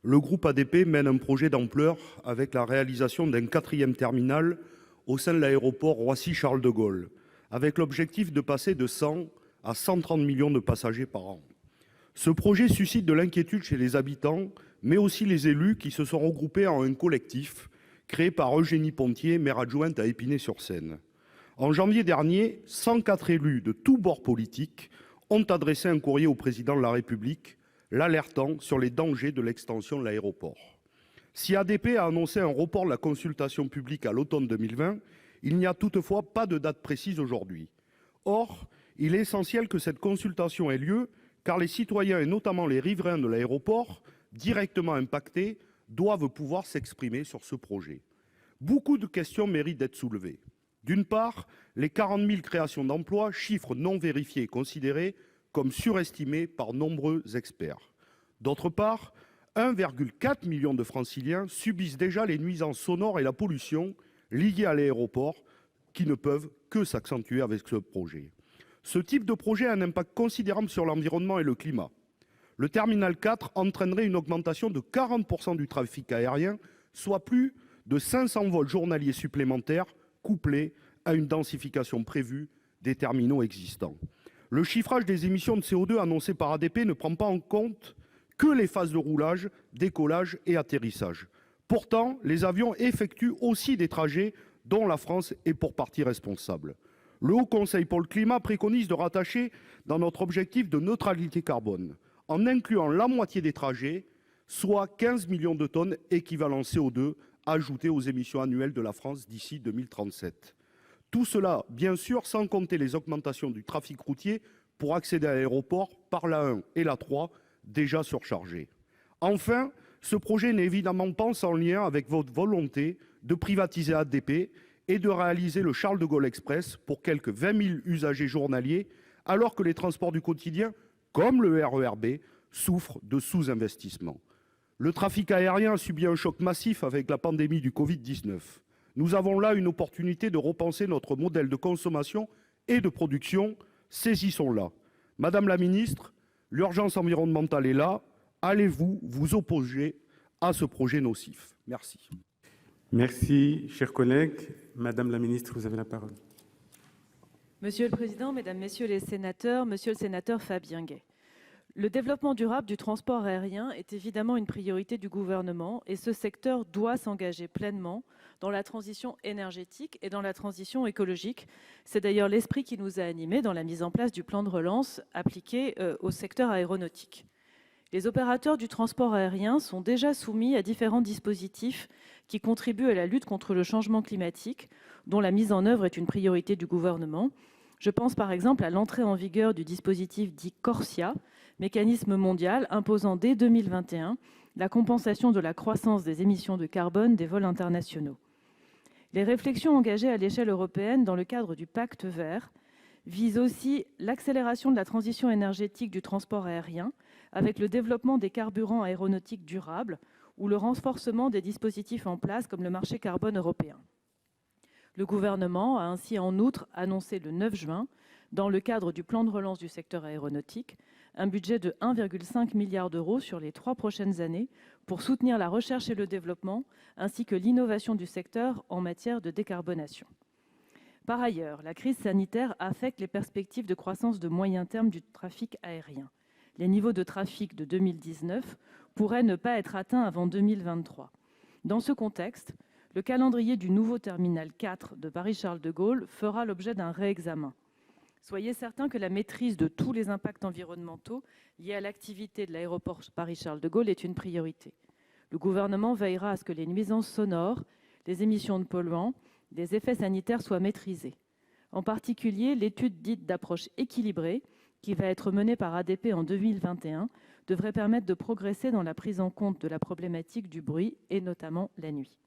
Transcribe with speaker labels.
Speaker 1: Le groupe ADP mène un projet d'ampleur avec la réalisation d'un quatrième terminal au sein de l'aéroport Roissy-Charles de Gaulle, avec l'objectif de passer de 100 à 130 millions de passagers par an. Ce projet suscite de l'inquiétude chez les habitants, mais aussi les élus qui se sont regroupés en un collectif créé par Eugénie Pontier, maire adjointe à Épinay-sur-Seine. En janvier dernier, 104 élus de tous bords politiques ont adressé un courrier au président de la République l'alertant sur les dangers de l'extension de l'aéroport. Si ADP a annoncé un report de la consultation publique à l'automne 2020, il n'y a toutefois pas de date précise aujourd'hui. Or, il est essentiel que cette consultation ait lieu, car les citoyens et notamment les riverains de l'aéroport, directement impactés, doivent pouvoir s'exprimer sur ce projet. Beaucoup de questions méritent d'être soulevées. D'une part, les 40 000 créations d'emplois, chiffre non vérifié et considéré comme surestimé par nombreux experts. D'autre part, 1,4 million de Franciliens subissent déjà les nuisances sonores et la pollution liées à l'aéroport, qui ne peuvent que s'accentuer avec ce projet. Ce type de projet a un impact considérable sur l'environnement et le climat. Le terminal 4 entraînerait une augmentation de 40% du trafic aérien, soit plus de 500 vols journaliers supplémentaires, couplés à une densification prévue des terminaux existants. Le chiffrage des émissions de CO2 annoncé par ADP ne prend pas en compte que les phases de roulage, décollage et atterrissage. Pourtant, les avions effectuent aussi des trajets dont la France est pour partie responsable. Le Haut Conseil pour le climat préconise de rattacher dans notre objectif de neutralité carbone, en incluant la moitié des trajets, soit 15 millions de tonnes équivalent CO2 ajoutées aux émissions annuelles de la France d'ici 2037. Tout cela, bien sûr, sans compter les augmentations du trafic routier pour accéder à l'aéroport par l'A1 et l'A3, déjà surchargés. Enfin, ce projet n'est évidemment pas sans lien avec votre volonté de privatiser ADP et de réaliser le Charles de Gaulle Express pour quelques 20 000 usagers journaliers, alors que les transports du quotidien, comme le RER B, souffrent de sous-investissement. Le trafic aérien a subi un choc massif avec la pandémie du Covid-19. Nous avons là une opportunité de repenser notre modèle de consommation et de production. Saisissons-la. Madame la ministre, l'urgence environnementale est là. Allez-vous vous opposer à ce projet nocif? Merci.
Speaker 2: Merci, cher collègue. Madame la ministre, vous avez la parole.
Speaker 3: Monsieur le Président, Mesdames, Messieurs les sénateurs, Monsieur le sénateur Fabien Gay, le développement durable du transport aérien est évidemment une priorité du gouvernement et ce secteur doit s'engager pleinement dans la transition énergétique et dans la transition écologique. C'est d'ailleurs l'esprit qui nous a animés dans la mise en place du plan de relance appliqué au secteur aéronautique. Les opérateurs du transport aérien sont déjà soumis à différents dispositifs qui contribuent à la lutte contre le changement climatique, dont la mise en œuvre est une priorité du gouvernement. Je pense par exemple à l'entrée en vigueur du dispositif dit CORSIA, mécanisme mondial imposant dès 2021 la compensation de la croissance des émissions de carbone des vols internationaux. Les réflexions engagées à l'échelle européenne dans le cadre du Pacte vert visent aussi l'accélération de la transition énergétique du transport aérien avec le développement des carburants aéronautiques durables ou le renforcement des dispositifs en place comme le marché carbone européen. Le gouvernement a ainsi en outre annoncé le 9 juin, dans le cadre du plan de relance du secteur aéronautique, un budget de 1,5 milliard d'euros sur les 3 prochaines années pour soutenir la recherche et le développement, ainsi que l'innovation du secteur en matière de décarbonation. Par ailleurs, la crise sanitaire affecte les perspectives de croissance de moyen terme du trafic aérien. Les niveaux de trafic de 2019 pourraient ne pas être atteints avant 2023. Dans ce contexte, le calendrier du nouveau terminal 4 de Paris-Charles de Gaulle fera l'objet d'un réexamen. Soyez certains que la maîtrise de tous les impacts environnementaux liés à l'activité de l'aéroport Paris-Charles de Gaulle est une priorité. Le gouvernement veillera à ce que les nuisances sonores, les émissions de polluants, les effets sanitaires soient maîtrisés. En particulier, l'étude dite d'approche équilibrée, qui va être menée par ADP en 2021, devrait permettre de progresser dans la prise en compte de la problématique du bruit, et notamment la nuit.